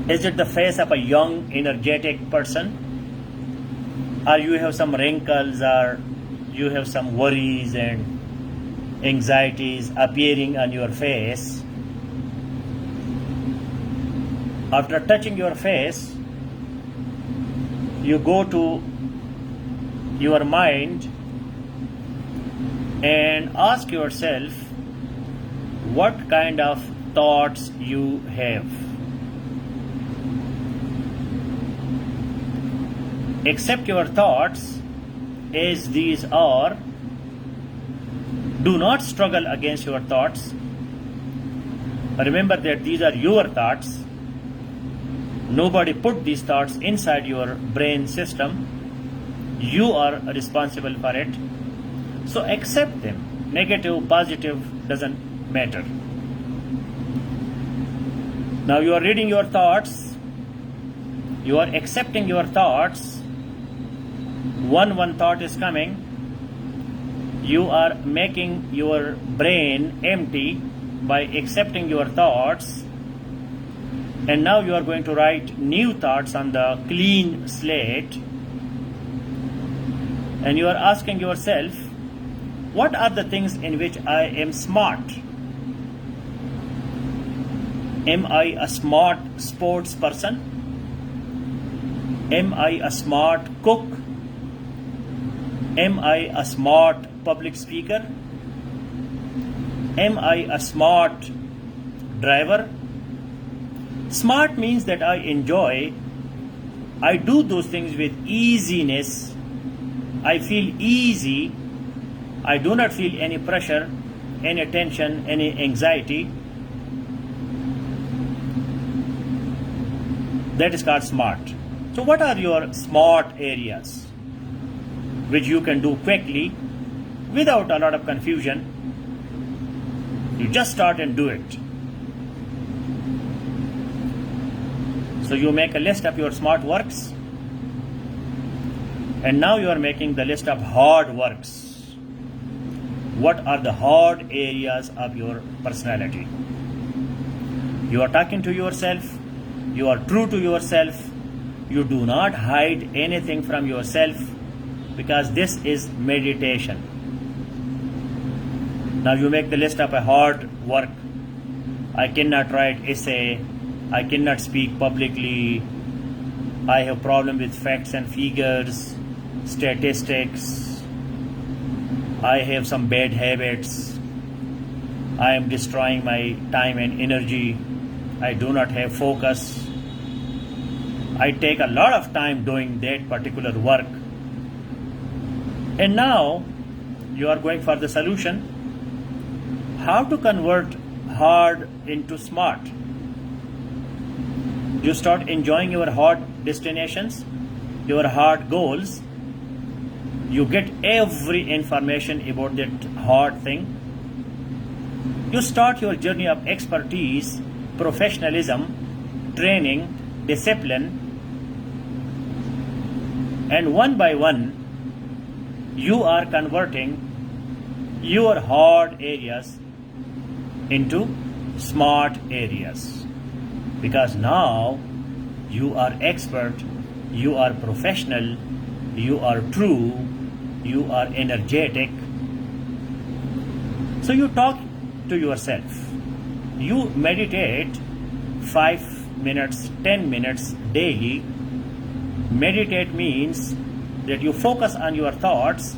Is it the face of a young, energetic person? Or you have some wrinkles, or you have some worries and anxieties appearing on your face? After touching your face, you go to your mind and ask yourself what kind of thoughts you have. Accept your thoughts as these are. Do not struggle against your thoughts. Remember that these are your thoughts. Nobody put these thoughts inside your brain system. You are responsible for it. So accept them. Negative, positive, doesn't matter. Now you are reading your thoughts. You are accepting your thoughts. One thought is coming. You are making your brain empty by accepting your thoughts. And now you are going to write new thoughts on the clean slate. And you are asking yourself, what are the things in which I am smart? Am I a smart sports person? Am I a smart cook? Am I a smart public speaker? Am I a smart driver? Smart means that I enjoy, I do those things with easiness, I feel easy, I do not feel any pressure, any tension, any anxiety. That is called smart. So what are your smart areas which you can do quickly without a lot of confusion? You just start and do it. So you make a list of your smart works, and now you are making the list of hard works. What are the hard areas of your personality? You are talking to yourself, you are true to yourself, you do not hide anything from yourself, because this is meditation. Now you make the list of a hard work. I cannot write essay, I cannot speak publicly, I have problem with facts and figures, statistics, I have some bad habits, I am destroying my time and energy, I do not have focus, I take a lot of time doing that particular work. And now you are going for the solution. How to convert hard into smart? You start enjoying your hard destinations, your hard goals. You get every information about that hard thing. You start your journey of expertise, professionalism, training, discipline, and one by one, you are converting your hard areas into smart areas. Because now you are expert, you are professional, you are true, you are energetic. So you talk to yourself. You meditate 5 minutes, 10 minutes daily. Meditate means that you focus on your thoughts,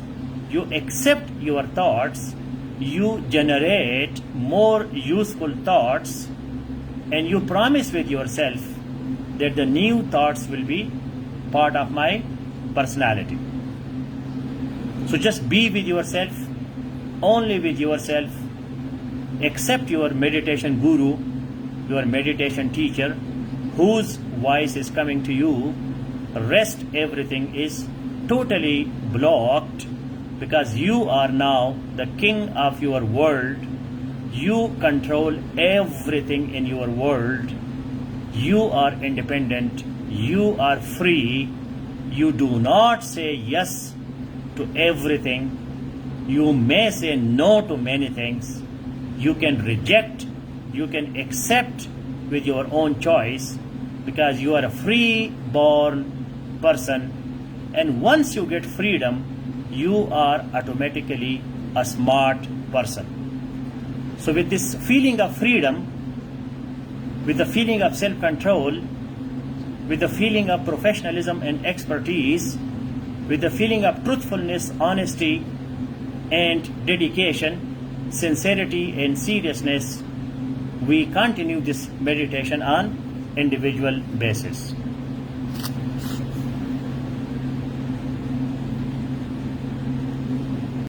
you accept your thoughts, you generate more useful thoughts, and you promise with yourself that the new thoughts will be part of my personality. So just be with yourself, only with yourself. Accept your meditation guru, your meditation teacher, whose voice is coming to you. Rest, everything is totally blocked, because you are now the king of your world. You control everything in your world. You are independent. You are free. You do not say yes to everything. You may say no to many things. You can reject. You can accept with your own choice, because you are a free-born person. And once you get freedom, you are automatically a smart person. So with this feeling of freedom, with the feeling of self-control, with the feeling of professionalism and expertise, with the feeling of truthfulness, honesty, and dedication, sincerity and seriousness, we continue this meditation on individual basis.